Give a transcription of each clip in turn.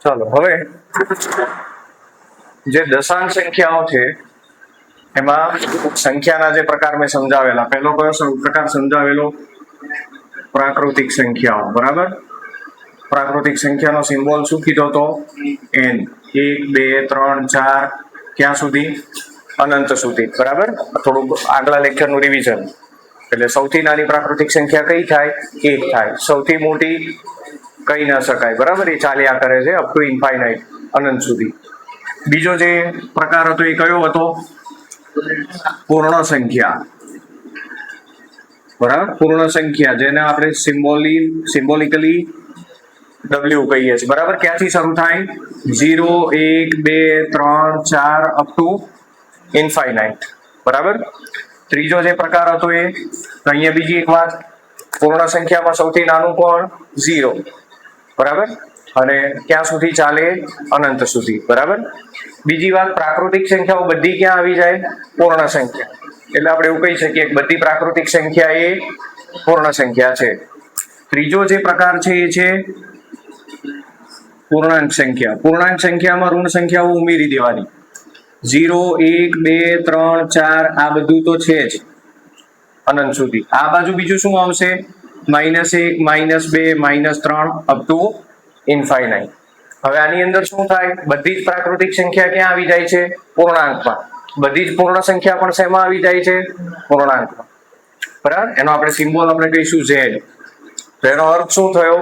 ચાલો હવે જે દશાંશ સંખ્યાઓ છે એમાં સંખ્યાના જે પ્રકાર મેં સમજાવેલા, પહેલો કયો પ્રકાર સમજાવેલો? પ્રાકૃતિક સંખ્યાઓ. બરાબર, પ્રાકૃતિક સંખ્યાનો સિમ્બોલ શું કીધો હતો? n. 1 2 3 4 ક્યાં સુધી? અનંત સુધી. બરાબર, થોડુંક આગલા લેક્ચરનું રિવિઝન. એટલે સૌથી નાની પ્રાકૃતિક સંખ્યા કઈ થાય? 1 થાય. સૌથી મોટી કહી ના શકાય. બરાબર, એ ચાલ્યા કરે છે અપ ટુ ઇન્ફાઇનાઇટ, અનંત સુધી. બીજો જે પ્રકાર હતો એ કયો હતો? પૂર્ણ સંખ્યા. બરાબર, પૂર્ણ સંખ્યા જેને આપણે સિમ્બોલિકલી W કહીએ છીએ. બરાબર, ક્યાંથી શરૂ થાય? 0 1 2 3 4 અપ ટુ ઇન્ફાઇનાઇટ. બરાબર, ત્રીજો જે પ્રકાર હતો એ અહીંયા બીજી એક વાત, પૂર્ણ સંખ્યામાં સૌથી નાનું કોણ? 0. બરાબર, અને ક્યાં સુધી ચાલે? અનંત સુધી. બરાબર, બીજી વાત, પ્રાકૃતિક સંખ્યાઓ બધી ક્યાં આવી જાય? પૂર્ણ સંખ્યા. એટલે આપણે એવું કહી શકીએ કે બધી પ્રાકૃતિક સંખ્યા એ પૂર્ણ સંખ્યા છે. ત્રીજો જે પ્રકાર છે એ છે પૂર્ણાંક સંખ્યા. પૂર્ણાંક સંખ્યામાં ઋણ સંખ્યાઓ ઉમેરી દેવાની. 0 1 2 3 4 આ બધું તો છે જ અનંત સુધી. આ બાજુ બીજું શું આવશે? -1 -2 -3 અપ ટુ ઇન્ફાઇનાઇટ. હવે આની અંદર શું થાય? બધી જ પ્રાકૃતિક સંખ્યા ક્યાં આવી જાય છે? પૂર્ણાંકમાં. બધી જ પૂર્ણ સંખ્યા પણ શેમાં આવી જાય છે? પૂર્ણાંકમાં. બરાબર, એનો આપણે સિમ્બોલ આપણે કહીશું Z. તો એનો અર્થ શું થયો?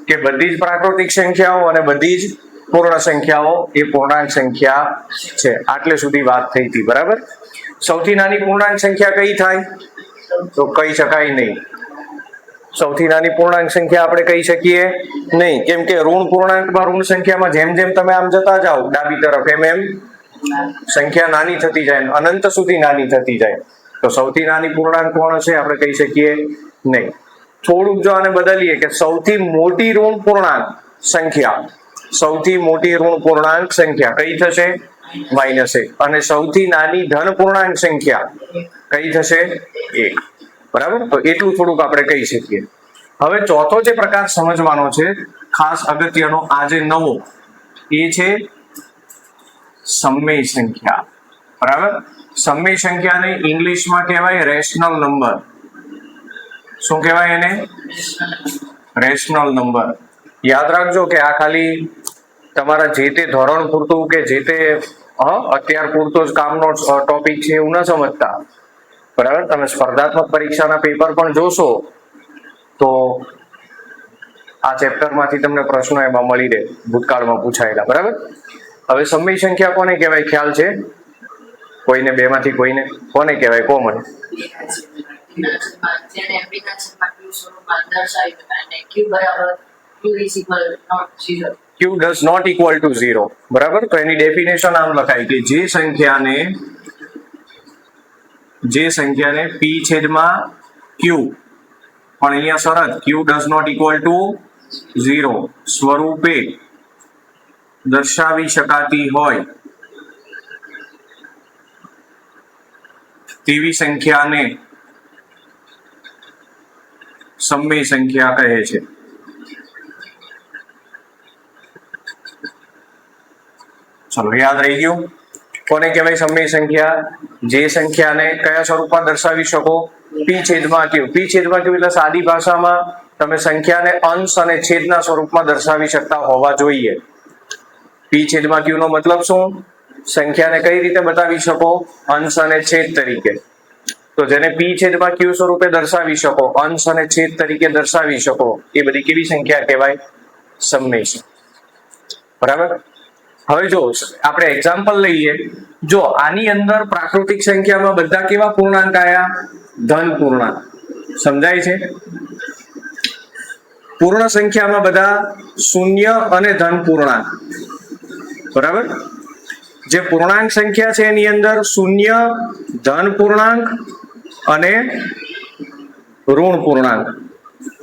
કે બધી જ પ્રાકૃતિક સંખ્યાઓ અને બધી જ પૂર્ણ સંખ્યાઓ એ પૂર્ણાંક સંખ્યા છે. આટલે સુધી વાત થઈ હતી. બરાબર, સૌથી નાની પૂર્ણાંક સંખ્યા કઈ થાય? તો કહી શકાય નહીં. સૌથી નાની પૂર્ણાંક સંખ્યા આપણે કહી શકીએ નહીં, કેમ કે ઋણ પૂર્ણાંકમાં ઋણ સંખ્યામાં જેમ જેમ તમે આમ જતા જાઓ ડાબી તરફ એમ સંખ્યા નાની થતી જાય, અનંત સુધી નાની થતી જાય. તો સૌથી નાની પૂર્ણાંક કોણ હશે? આપણે કહી શકીએ નહીં. થોડુંક જો આને બદલીએ કે સૌથી મોટી ઋણ પૂર્ણાંક સંખ્યા, સૌથી મોટી ઋણ પૂર્ણાંક સંખ્યા કઈ થશે? -1. અને સૌથી નાની ધન પૂર્ણાંક સંખ્યા કઈ થશે? 1. બરાબર, તો એટલું થોડુંક આપણે કહી શકીએ. હવે ચોથો જે પ્રકાર સમજવાનો છે ખાસ અગત્યનો, આ જે નવો એ છે સમય સંખ્યા. બરાબર, સમય સંખ્યાને ઇંગ્લિશમાં કહેવાય રેશનલ નંબર. શું કહેવાય એને? Rational number. યાદ રાખજો કે આ ખાલી તમારા જે તે ધોરણ પૂરતું કે જે તે અત્યાર પૂરતો જ કામનો ટોપિક છે એવું ન સમજતા. બરાબર, તમે સ્પર્ધાત્મક પરીક્ષાના પેપર પણ જોશો તો આ ચેપ્ટરમાંથી તમને પ્રશ્નો એમાં મળી રહે, ભૂતકાળમાં પૂછાયેલા. બરાબર, હવે સમય સંખ્યા કોને કહેવાય? ખ્યાલ છે કોઈને? બેમાંથી કોઈને? કોને કહેવાય? Common. Q does not equal to 0. બરાબર, તો એની ડેફિનેશન આમ લખાય કે જે સંખ્યાને P છેદમાં Q, પણ અહીંયા શરત Q does not equal to 0 સ્વરૂપે દર્શાવી શકાતી હોય તેવી સંખ્યાને સમય સંખ્યા કહે છે. ચલો, યાદ રહી ગયું? કોને કહેવાય સમય સંખ્યા? જે સંખ્યાને કયા સ્વરૂપમાં દર્શાવી શકો? P છેદમાં Q. P છેદમાં Q એટલે સાદી ભાષામાં તમે સંખ્યાને અંશ અને છેદના સ્વરૂપમાં દર્શાવી શકતા હોવા જોઈએ. P છેદમાં Q નો મતલબ શું? સંખ્યાને કઈ રીતે બતાવી શકો? અંશ અને છેદ તરીકે. તો જેને P છેદમાં Q સ્વરૂપે દર્શાવી શકો, અંશ અને છેદ તરીકે દર્શાવી શકો, એ બધી કેવી સંખ્યા કહેવાય? સમય સંખ્યા. બરાબર, હવે જો આપણે એક્ઝામ્પલ લઈએ. જો આની અંદર પ્રાકૃતિક સંખ્યામાં બધા કેવા પૂર્ણાંક આયા? ધન પૂર્ણાંક. સમજાય છે? પૂર્ણ સંખ્યામાં બધા શૂન્ય અને ધન પૂર્ણાંક. બરાબર, જે પૂર્ણાંક સંખ્યા છે એની અંદર શૂન્ય, ધન પૂર્ણાંક અને ઋણ પૂર્ણાંક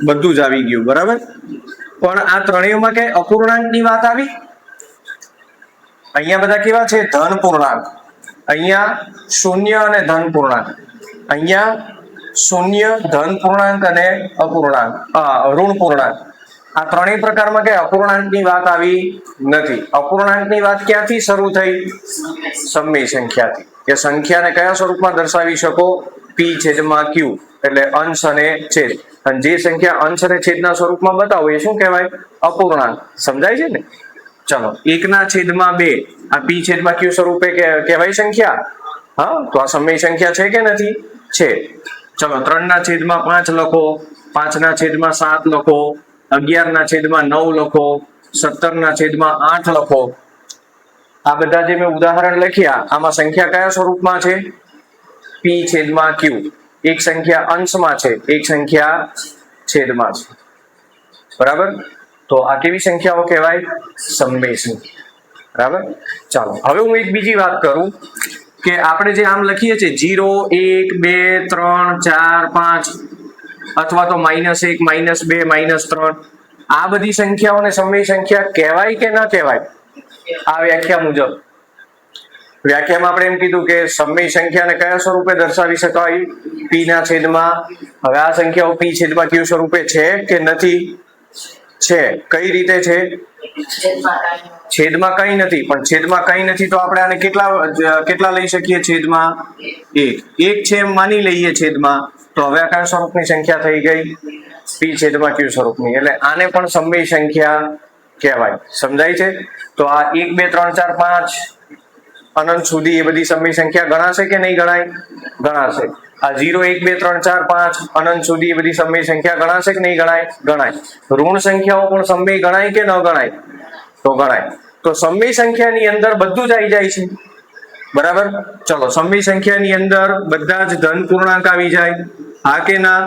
બધું જ આવી ગયું. બરાબર, પણ આ ત્રણેયમાં કઈ અપૂર્ણાંકની વાત આવી? અહીંયા બધા કેવા છે? ધન પૂર્ણાંક. અહીંયા શૂન્ય અને ધન પૂર્ણાંક. અહીંયા શૂન્ય, ધન પૂર્ણાંક અને અપૂર્ણાંક, ઋણ પૂર્ણાંક. આ ત્રણેય પ્રકારમાં કે અપૂર્ણાંકની વાત આવી નથી. અપૂર્ણાંકની વાત ક્યાંથી શરૂ થઈ? સમય સંખ્યાથી. કે સંખ્યાને કયા સ્વરૂપમાં દર્શાવી શકો? પી છેદમાં ક્યુ, એટલે અંશ અને છેદ. અને જે સંખ્યા અંશ અને છેદના સ્વરૂપમાં બતાવો એ શું કહેવાય? અપૂર્ણાંક. સમજાય છે ને? ચલો, 1/2 આ પી છેદમાં ક્યુ સ્વરૂપે કહેવાય સંખ્યા? હા, તો આ સમય સંખ્યા છે કે નથી? છે. ચલો, 3/5 લખો, 5/7 લખો, 11/9 લખો, 17/8 લખો. આ બધા જે મેં ઉદાહરણ લખ્યા આમાં સંખ્યા કયા સ્વરૂપમાં છે? પી છેદમાં ક્યુ. એક સંખ્યા અંશમાં છે, એક સંખ્યા છેદમાં છે. બરાબર? તો આ કેવી સંખ્યાઓ કહેવાય? સમય સંખ્યા. બરાબર? ચાલો, હવે હું એક બીજી વાત કરું કે આપણે જે આમ લખીએ છીએ 0, 1, 2, 3, 4, 5 અથવા તો -1, -2, -3, આ બધી સંખ્યાઓને સમય સંખ્યા કહેવાય કે ન કહેવાય? આ વ્યાખ્યા મુજબ. વ્યાખ્યામાં આપણે એમ કીધું કે સમય સંખ્યાને કયા સ્વરૂપે દર્શાવી શકાય? પી ના છેદમાં. હવે આ સંખ્યાઓ પી છેદમાં ક્યુ સ્વરૂપે છે કે નથી? છે. કઈ રીતે છે? છેદમાં કઈ નથી. પણ છેદમાં કઈ નથી તો આપણે આને કેટલા લઈ શકીએ? છેદમાં 1 છે એમ માની લઈએ છેદમાં. તો હવે આ કયા સ્વરૂપની સંખ્યા થઈ ગઈ? પી છેદમાં ક્યુ સ્વરૂપની. એટલે આને પણ સમય સંખ્યા કહેવાય. સમજાય છે? તો આ 1, 2, 3, 4, 5 અનંત સુધી એ બધી સમય સંખ્યા ગણાશે કે નહીં ગણાય? ગણાશે. આ 0, 1, 2, 3, 4, 5 અનંત સુધી એ બધી સમય સંખ્યા ગણાશે કે નહીં ગણાય? ગણાય. ઋણ સંખ્યાઓ પણ સમય ગણાય કે ન ગણાય? તો ગણાય. તો સમય સંખ્યાની અંદર બધું જ આવી જાય છે. બરાબર? ચલો, સમય સંખ્યાની અંદર બધા જ ધન પૂર્ણાંક આવી જાય. હા કે ના?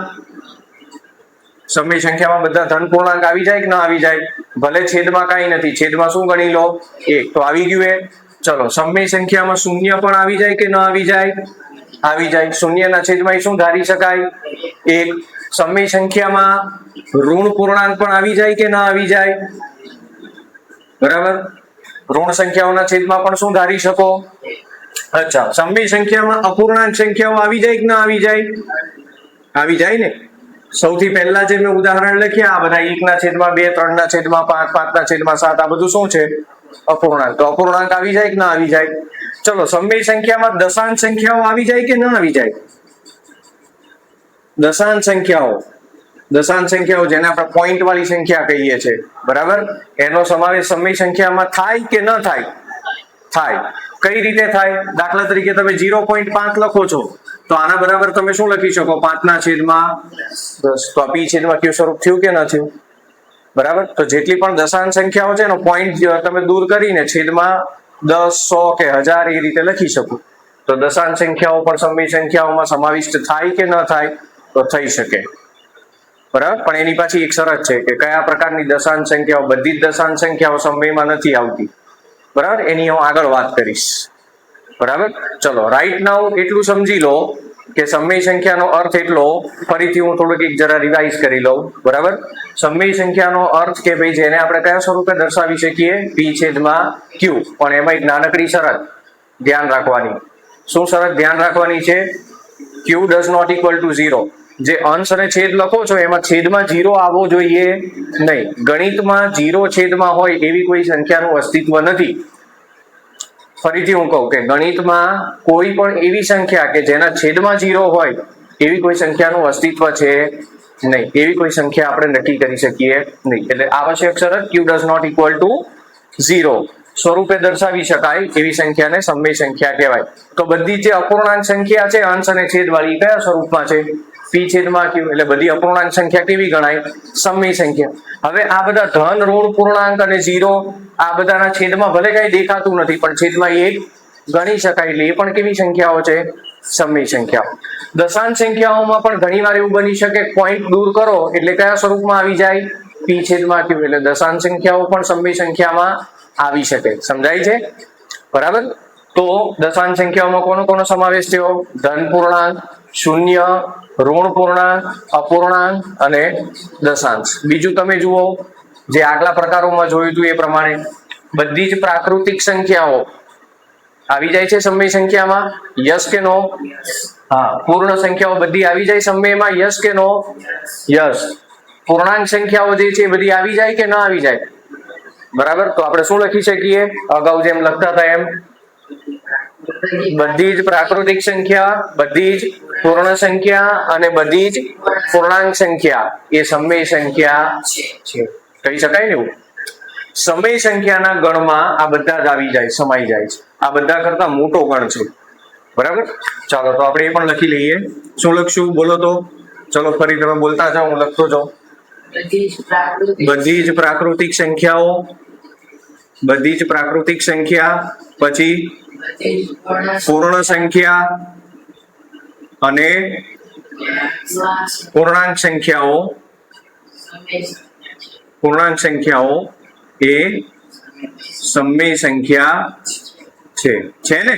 સમય સંખ્યામાં બધા ધન પૂર્ણાંક આવી જાય કે ના આવી જાય? ભલે છેદમાં કાંઈ નથી, છેદમાં શું ગણી લો? 1 તો આવી ગયું એ. ચલો, સમય સંખ્યામાં શૂન્ય પણ આવી જાય કે ન આવી જાય? આવી જાય. શૂન્યના છેદમાં શું ધારી શકાય? 1. સમય સંખ્યામાં ઋણ પૂર્ણાંક પણ આવી જાય કે ના આવી જાય? બરાબર? ઋણ સંખ્યાઓના છેદમાં પણ શું ધારી શકો? અચ્છા, સમય સંખ્યામાં અપૂર્ણાંક સંખ્યાઓ આવી જાય કે ના આવી જાય? આવી જાય ને. સૌથી પહેલા જે મેં ઉદાહરણ લખ્યા આ બધા 1/2, 3/5, 5/7 આ બધું શું છે? અપૂર્ણાંક. તો અપૂર્ણાંક આવી જાય કે ના આવી જાય? ચલો, સમય સંખ્યામાં દશાંશ સંખ્યાઓ આવી જાય કે ના આવી જાય? દશાંશ સંખ્યાઓ જેને આપણે પોઈન્ટ વાળી સંખ્યા કહીએ છીએ. બરાબર? એનો સમાવેશ સમય સંખ્યામાં થાય કે ન થાય? થાય. કઈ રીતે થાય? દાખલા તરીકે તમે 0.5 લખો છો તો આના બરાબર તમે શું લખી શકો? 5/10. તો પી છેદમાં ક્યુ સ્વરૂપ થયું કે ન થયું? બરાબર? તો જેટલી પણ દશાંશ સંખ્યાઓ છે એનો પોઈન્ટ તમે દૂર કરીને છેદમાં 10, 100 કે 1000 એ રીતે લખી શકો. તો દશાંશ સંખ્યાઓ પણ સમય સંખ્યાઓમાં સમાવિષ્ટ થાય કે ન થાય? તો થઈ શકે. બરાબર? પણ એની પાછી એક શરત છે કે કયા પ્રકારની દશાંશ સંખ્યાઓ? બધી જ દશાંશ સંખ્યાઓ સમયમાં નથી આવતી. બરાબર? એની હું આગળ વાત કરીશ. બરાબર? ચલો, રાઈટ નાઉ એટલું સમજી લો કે સમય સંખ્યાનો અર્થ એટલો, ફરીથી હું થોડુંક એક જરા રિવાઇઝ કરી લઉં. બરાબર? સમય સંખ્યાનો અર્થ કે ભાઈ જેને આપણે કયા સ્વરૂપે દર્શાવી શકીએ? પી છેદમાં ક્યુ. પણ એમાં એક નાનકડી શરત ધ્યાન રાખવાની. શું શરત ધ્યાન રાખવાની છે? ક્યુ ડઝ નોટ ઇક્વલ ટુ 0. જે અંશ અને છેદ લખો છો એમાં છેદમાં 0 આવવો જોઈએ નહીં. ગણિતમાં 0 છેદમાં હોય એવી કોઈ સંખ્યાનું અસ્તિત્વ નથી. ફરીથી હું કહું કે ગણિતમાં કોઈ પણ એવી સંખ્યા કે જેના છેદમાં 0 હોય એવી કોઈ સંખ્યાનું અસ્તિત્વ છે નહીં. એવી કોઈ સંખ્યા આપણે નક્કી કરી શકીએ નહીં. એટલે આવશ્યક શરત ક્યુ ડઝ નોટ ઇક્વલ ટુ 0 સ્વરૂપે દર્શાવી શકાય એવી સંખ્યાને સમય સંખ્યા કહેવાય. તો બધી જે અપૂર્ણાંક સંખ્યા છે અંશ અને છેદ વાળી કયા સ્વરૂપમાં છે? પી છેદમાં ક્યુ. એટલે બધી અપૂર્ણાંક સંખ્યા કેવી ગણાય? સમય સંખ્યા. હવે આ બધા ધન, ઋણ પૂર્ણાંક અને 0 આ બધાના છેદમાં ભલે કઈ દેખાતું નથી પણ છેદમાં 1 ગણી શકાય. એટલે એ પણ કેવી સંખ્યાઓ છે? સમય સંખ્યાઓ. દશાંશ સંખ્યાઓમાં પણ ઘણી વાર એવું બની શકે પોઈન્ટ દૂર કરો એટલે કયા સ્વરૂપમાં આવી જાય? પી છેદમાં ક્યુ. એટલે દશાંશ સંખ્યાઓ પણ સમય સંખ્યામાં આવી શકે. સમજાય છે? બરાબર? તો દશાંશ સંખ્યાઓમાં કોનો સમાવેશ થયો? ધન પૂર્ણાંક, શૂન્ય, ઋણ પૂર્ણાંક, અપૂર્ણાંક અને દશાંશ. બીજું તમે જુઓ જે આગલા પ્રકારોમાં જોયું હતું એ પ્રમાણે બધી જ પ્રાકૃતિક સંખ્યાઓ આવી જાય છે સમય સંખ્યામાં? યસ કે નો? હા. પૂર્ણ સંખ્યાઓ બધી આવી જાય સમયમાં? યસ કે નો? યસ. પૂર્ણાંક સંખ્યાઓ જે છે એ બધી આવી જાય કે ના આવી જાય? બરાબર, તો આપણે શું લખી શકીએ? અગાઉ જેમ લખતા હતા એમ બધી જ પ્રાકૃતિક સંખ્યા, બધી જ પૂર્ણ સંખ્યા અને બધી જ પૂર્ણાંક સંખ્યા એ સમય સંખ્યા છે. કહી શકાય ને એવું? સમય સંખ્યાના ગણમાં આ બધા જ આવી જાય, સમાઈ જાય છે. આ બધા કરતા મોટો ગણ છે. બરાબર, ચાલો તો આપણે એ પણ લખી લઈએ. શું લખશું બોલો તો? ચલો ફરી તમે બોલતા જાઓ, હું લખતો જાઉં. બધી જ પ્રાકૃતિક સંખ્યાઓ, બધી જ પ્રાકૃતિક સંખ્યા, પછી પૂર્ણ સંખ્યા અને પૂર્ણાંક સંખ્યાઓ, પૂર્ણાંક સંખ્યાઓ એ સમય સંખ્યા છે ને?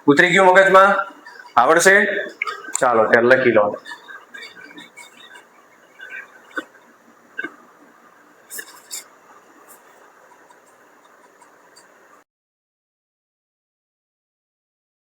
ઉતરી ગયું મગજમાં? આવડશે? ચાલો ત્યારે લખી લો.